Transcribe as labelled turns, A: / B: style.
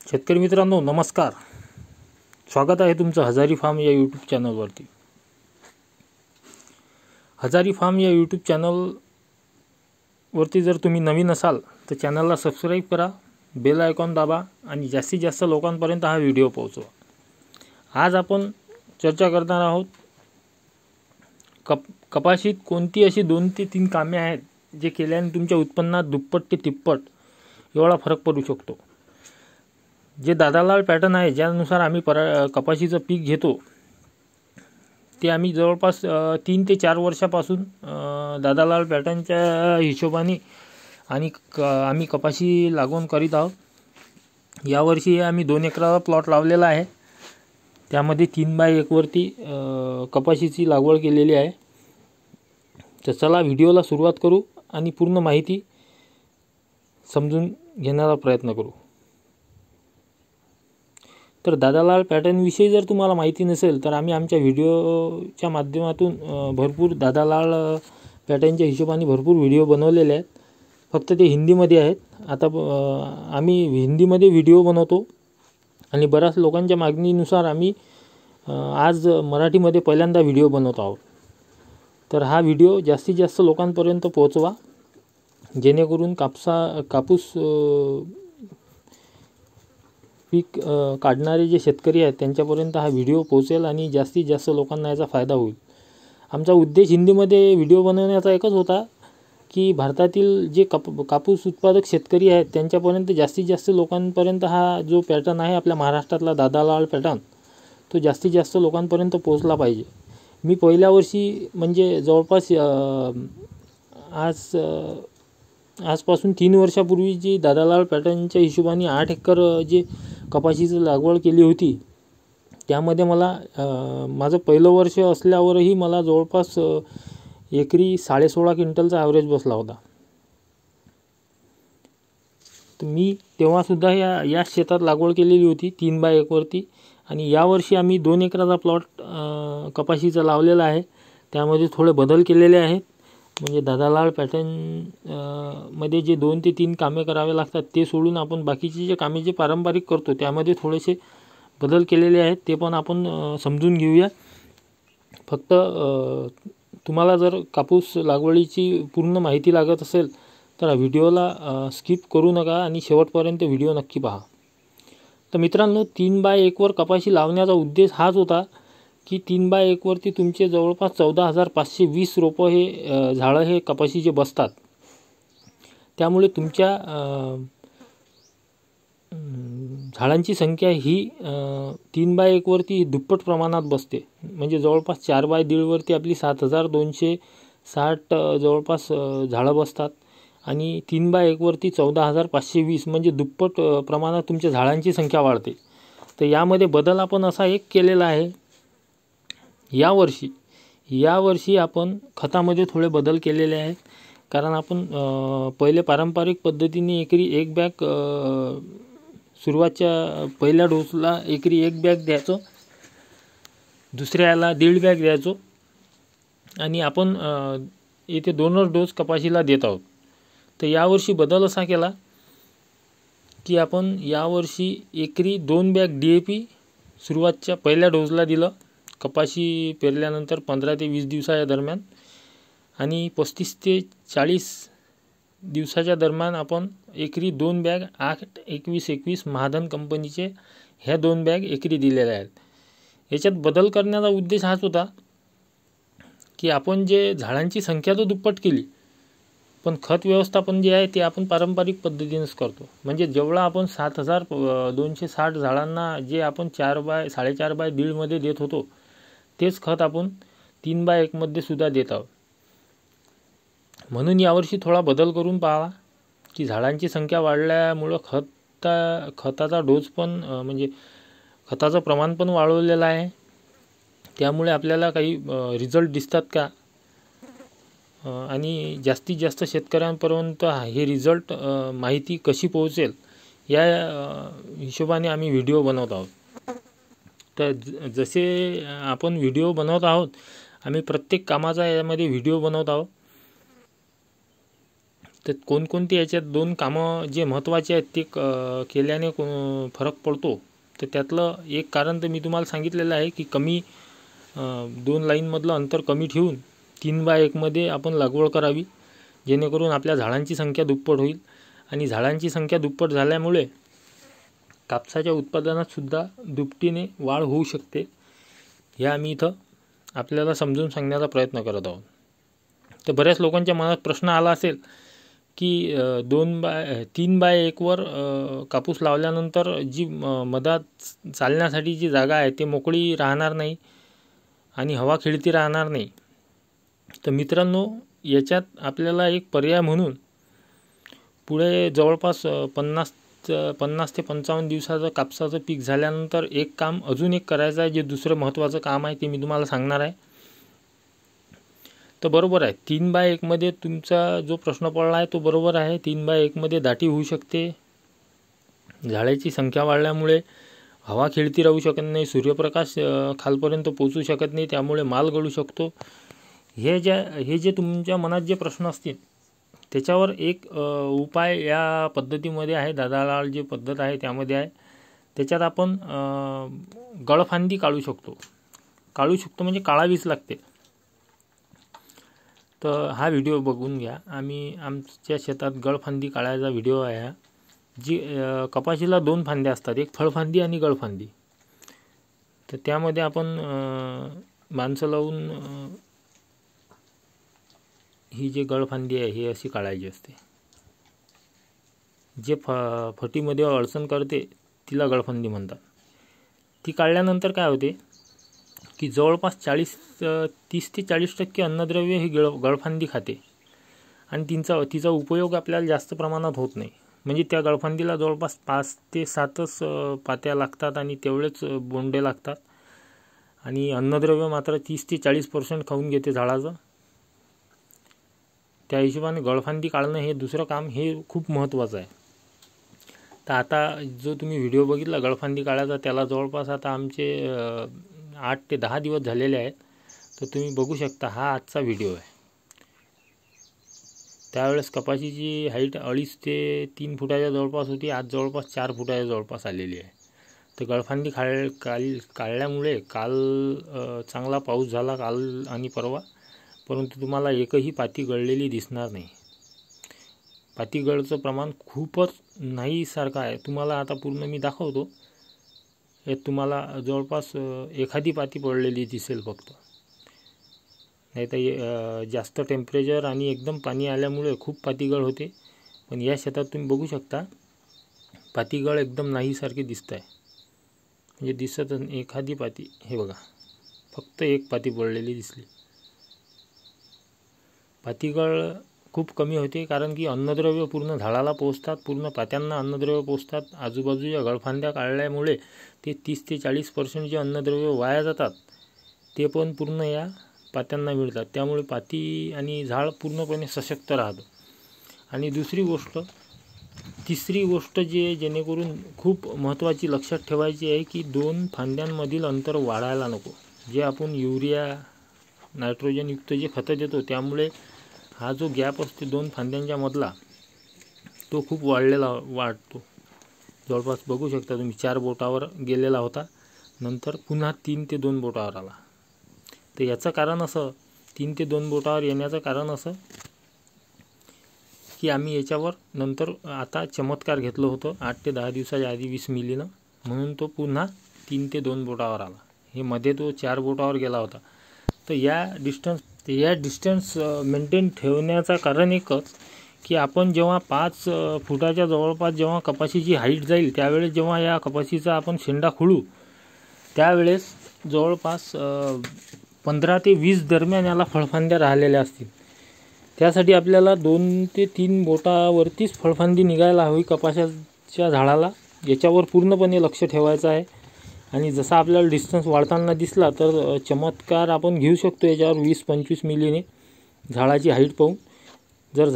A: शेतकरी मित्रांनो नमस्कार, स्वागत आहे तुमचं हजारी फार्म या यूट्यूब चॅनलवरती। हजारी फार्म या यूट्यूब चॅनलवरती जर तुम्ही नवीन असाल तर चॅनलला सबस्क्राइब करा, बेल आयकॉन दाबा आणि जास्तीत जास्त लोकांपर्यंत हा व्हिडिओ पोहोचवा। आज आपण चर्चा करणार आहोत कपाशीत कोणती अशी 2 ते 3 कामे आहेत जे केल्याने तुमच्या उत्पन्नात दुप्पट ते तिप्पट एवढा फरक पडू शकतो। जे दादालाल पॅटर्न आहे ज्यानुसार आम्ही कपाशीचं पीक घेतो ते आम्ही जवळपास 3 ते 4 वर्षापासून दादालाल पॅटर्नच्या हिशोबाने आणि आम्ही कपाशी लागवड करीत आहोत। यावर्षी आम्ही 2 एकराचा प्लॉट लावलेला आहे, त्यामध्ये 3x1 वरती कपाशीची लागवड केलेली आहे। तर चला व्हिडिओला सुरुवात करू आणि पूर्ण माहिती समजून घेण्याचा प्रयत्न करू। तर दादालाल पॅटर्न विषयी जर तुम्हाला माहिती नसेल तर आम्ही आमच्या व्हिडिओच्या माध्यमातून भरपूर दादालाल पॅटर्नच्या हिशोबाने भरपूर व्हिडिओ बनवलेले आहेत, फक्त ते हिंदीमध्ये आहेत। आता आम्ही हिंदीमध्ये व्हिडिओ बनवतो आणि बऱ्याच लोकांच्या मागणीनुसार आम्ही आज मराठीमध्ये पहिल्यांदा व्हिडिओ बनवत आहोत। तर हा व्हिडिओ जास्तीत जास्त लोकांपर्यंत पोहोचवा, जेणेकरून कापूस पीक काढणारे जे शेतकरी आहेत त्यांच्यापर्यंत हा व्हिडिओ पोहोचेल आणि जास्तीत जास्त लोकांना याचा फायदा होईल। आमचा उद्देश हिंदीमध्ये व्हिडिओ बनवण्याचा एकच होता की भारतातील जे कापूस उत्पादक शेतकरी आहेत त्यांच्यापर्यंत जास्तीत जास्त लोकांपर्यंत हा जो पॅटर्न आहे आपल्या महाराष्ट्रातला दादालाल पॅटर्न तो जास्तीत जास्त लोकांपर्यंत पोहोचला पाहिजे। मी पहिल्या वर्षी म्हणजे जवळपास आजपासून 3 वर्षापूर्वी जी दादालाल पॅटर्नच्या हिशोबाने 8 एकर जे कपाशीची लागवड केली होती त्यामध्ये मला माझं पहिलं वर्ष असल्यावरही मला जवळपास एकरी 16.5 क्विंटलचा ॲव्हरेज बसला होता। तर मी तेव्हासुद्धा या शेतात लागवड केलेली होती 3x1 वरती आणि यावर्षी आम्ही 2 एकराचा प्लॉट कपाशीचा लावलेला आहे, त्यामध्ये थोडे बदल केलेले आहेत। म्हणजे दादालाल पॅटर्न मध्ये जे 2 ते 3 कामे करावे लागतात ते सोडून आपण बाकीचे जे कामे जे पारंपरिक करतो त्यामध्ये थोडेसे बदल केलेले आहेत, ते पण आपण समजून घेऊया। फक्त तुम्हाला जर कापूस लागवडीची पूर्ण माहिती लागत असेल तर व्हिडिओला स्किप करू नका आणि शेवटपर्यंत व्हिडिओ नक्की पहा। तर मित्रांनो 3x1 वर कपाशी लावण्याचा उद्देश हाच होता की 3x1 वरती तुमचे जवळपास 14,520 रोपं हे झाडं हे कपाशीचे बसतात। त्यामुळे तुमच्या झाडांची संख्या ही 3x1 वरती दुप्पट प्रमाणात बसते। म्हणजे जवळपास 4x1.5 वरती आपली 7,260 जवळपास झाडं बसतात आणि 3x1 वरती 14,520 म्हणजे दुप्पट प्रमाणात तुमच्या झाडांची संख्या वाढते। तर यामध्ये बदल आपण असा एक केलेला आहे, यावर्षी आपण खतामध्ये थोडे बदल केलेले आहेत। कारण आपण पहिले पारंपरिक पद्धतीने एकरी 1 बॅग सुरुवातच्या पहिल्या डोसला एकरी 1 बॅग द्यायचो, दुसऱ्याला 1.5 बॅग द्यायचो आणि आपण येथे 2च डोस कपाशीला देत आहोत। तर यावर्षी बदल असा केला की आपण यावर्षी एकरी 2 बॅग DAP सुरुवातच्या पहिल्या डोसला दिलं कपाशी पेरल्यानंतर 15 ते 20 दिवसाच्या दरम्यान आणि 35 ते 40 दिवसाच्या दरम्यान आपण एकरी 2 बॅग 8-21-21 महाधन कंपनीचे ह्या 2 बॅग एकरी दिलेल्या आहेत। याच्यात बदल करण्याचा उद्देश हाच होता की आपण जे झाडांची संख्या तर दुप्पट केली पण खत व्यवस्थापन जे आहे ते आपण पारंपरिक पद्धतीनेच करतो। म्हणजे जेवढा आपण 7,260 झाडांना जे आपण 4x1.5 मध्ये देत होतो तेच खत आपण 3x1 मध्ये सुद्धा देत आहोत। म्हणून यावर्षी थोडा बदल करून पाहावा की झाडांची संख्या वाढल्यामुळं खताचा डोस पण म्हणजे खताचं प्रमाण पण वाढवलेलं आहे, त्यामुळे आपल्याला काही रिझल्ट दिसतात का आणि जास्तीत जास्त शेतकऱ्यांपर्यंत हे रिझल्ट माहिती कशी पोहोचेल या हिशोबाने आम्ही व्हिडिओ बनवत आहोत। तर जसे आपण व्हिडिओ बनवत आहोत आम्ही प्रत्येक कामाचा यामध्ये व्हिडिओ बनवत आहोत। तर कोणकोणते याच्यात 2 कामं जे महत्त्वाचे आहेत ते केल्याने फरक पडतो. तर त्यातलं एक कारण तर मी तुम्हाला सांगितलेलं आहे की कमी 2 लाईनमधलं अंतर कमी ठेवून 3x1 मध्ये आपण लागवड करावी, जेणेकरून आपल्या झाडांची संख्या दुप्पट होईल. आणि झाडांची संख्या दुप्पट झाल्यामुळे कापसाच्या उत्पादनात सुद्धा दुपटीने वाढ होऊ शकते. हे आम्ही इथं आपल्याला समजून सांगण्याचा प्रयत्न करत आहोत. तर बऱ्याच लोकांच्या मनात प्रश्न आला असेल की 3x1 वर कापूस लावल्यानंतर जी मधात चालण्यासाठी जी जागा आहे ते मोकळी राहणार नाही आणि हवा खेळती राहणार नाही. तर मित्रांनो, याच्यात आपल्याला एक पर्याय म्हणून पुढे जवळपास 50 ते 55 दिवसाचं कापसाचं पीक झाल्यानंतर एक काम अजून एक करायचं आहे, जे दुसरं महत्त्वाचं काम आहे ते मी तुम्हाला सांगणार आहे. तर बरोबर आहे, 3x1 मध्ये तुमचा जो प्रश्न पडला आहे तो बरोबर आहे. 3x1 मध्ये दाटी होऊ शकते. झाडाची संख्या वाढल्यामुळे हवा खेळती राहू शकत नाही, सूर्यप्रकाश खालपर्यंत पोहोचू शकत नाही, त्यामुळे माल गळू शकतो. हे जे तुमच्या मनात जे प्रश्न असतील त्याच्यावर एक उपाय या पद्धतीमध्ये आहे. दादालाल जी पद्धत आहे त्यामध्ये आहे. त्याच्यात आपण गळफांदी काढू शकतो म्हणजे काढावीच लागते. तर हा व्हिडिओ बघून घ्या. आमच्या शेतात गळफांदी काढायचा व्हिडिओ आहे हा. जी कपाशीला 2 फांद्या असतात, एक फळफांदी आणि गळफांदी. तर त्यामध्ये आपण माणसं लावून ही जी गळफांदी आहे ही अशी काढायची असते. जे फटीमध्ये अडचण करते तिला गळफांदी म्हणतात. ती काढल्यानंतर काय होते की जवळपास 30 ते 40% अन्नद्रव्य ही गळफांदी खाते आणि तिचा उपयोग आपल्याला जास्त प्रमाणात होत नाही. म्हणजे त्या गळफांदीला जवळपास 5 ते 7च पात्या लागतात आणि तेवढेच बोंडे लागतात आणि अन्नद्रव्य मात्र 30 ते 40% खाऊन घेते झाडाचं. त्या हिशोबाने गळफांदी काढणं हे दुसरं काम हे खूप महत्त्वाचं आहे. तर आता जो तुम्ही व्हिडिओ बघितला गळफांदी काढायचा, त्याला जवळपास आता आमचे 8 ते 10 दिवस झालेले आहेत. तर तुम्ही बघू शकता हा आजचा व्हिडिओ आहे. त्यावेळेस कपाशीची हाईट 2.5 ते 3 फुटाच्या जवळपास होती. आज जवळपास 4 फुटाच्या जवळपास आलेली आहे. तर गळफांदी काढल्यामुळे काल चांगला पाऊस झाला, काल आणि परवा, परंतु तुम्हाला एकही पाती गळलेली दिसणार नाही. पाती गळचं प्रमाण खूपच नाही सारखं आहे. तुम्हाला आता पूर्ण मी दाखवतो. हे तुम्हाला जवळपास एखादी पाती पडलेली दिसेल फक्त. नाही तर जास्त टेम्परेचर आणि एकदम पाणी आल्यामुळे खूप पातीगळ होते. पण या शेतात तुम्ही बघू शकता पातीगळ एकदम नाही सारखे दिसत आहे. म्हणजे दिसत एखादी पाती, हे बघा फक्त एक पाती पडलेली दिसली. पातीगळ खूप कमी होते कारण की अन्नद्रव्य पूर्ण झाडाला पोहोचतात, पूर्ण पात्यांना अन्नद्रव्य पोहोचतात. आजूबाजूच्या गळफांद्या काढल्यामुळे ते 30 ते 40% जे अन्नद्रव्य वाया जातात ते पण पूर्ण या पात्यांना मिळतात. त्यामुळे पाती आणि झाड पूर्णपणे सशक्त राहतं. आणि तिसरी गोष्ट जेणेकरून खूप महत्त्वाची लक्षात ठेवायची आहे की 2 फांद्यांमधील अंतर वाढायला नको. जे आपण युरिया नायट्रोजनयुक्त जे खतं देतो त्यामुळे हा जो गॅप असतो 2 फांद्यांच्या मधला तो खूप वाढतो. जवळपास बघू शकता तुम्ही 4 बोटावर गेलेला होता, नंतर पुन्हा 3 ते 2 बोटावर आला. तर याचं कारण असं, 3 ते 2 बोटावर येण्याचं कारण असं की आम्ही याच्यावर नंतर आता चमत्कार घेतलं होतं 8 ते 10 दिवसाच्या आधी 20 मिलीनं, म्हणून तो पुन्हा 3 ते 2 बोटावर आला. हे मध्ये तो 4 बोटावर गेला होता. तर या डिस्टन्स मेंटेन ठेवण्याचं कारण एकच की आपण जेव्हा 5 फुटाच्या जवळपास जेव्हा कपाशीची हाईट जाईल त्यावेळेस जेव्हा या कपाशीचा आपण शेंडा खोळू त्यावेळेस जवळपास 15 ते 20 दरम्यान याला फळफांद्या राहिलेल्या असतील. त्यासाठी आपल्याला 2 ते 3 बोटावरतीच फळफांदी निघायला हवी कपाशाच्या झाडाला. याच्यावर पूर्णपणे लक्ष ठेवायचं आहे. आणि जसा आपल्याला डिस्टन्स वाढताना दिसला तर चमत्कार आपण घेऊ शकतो याच्यावर 20-25 मिलीने झाडाची हाईट पाहून. जर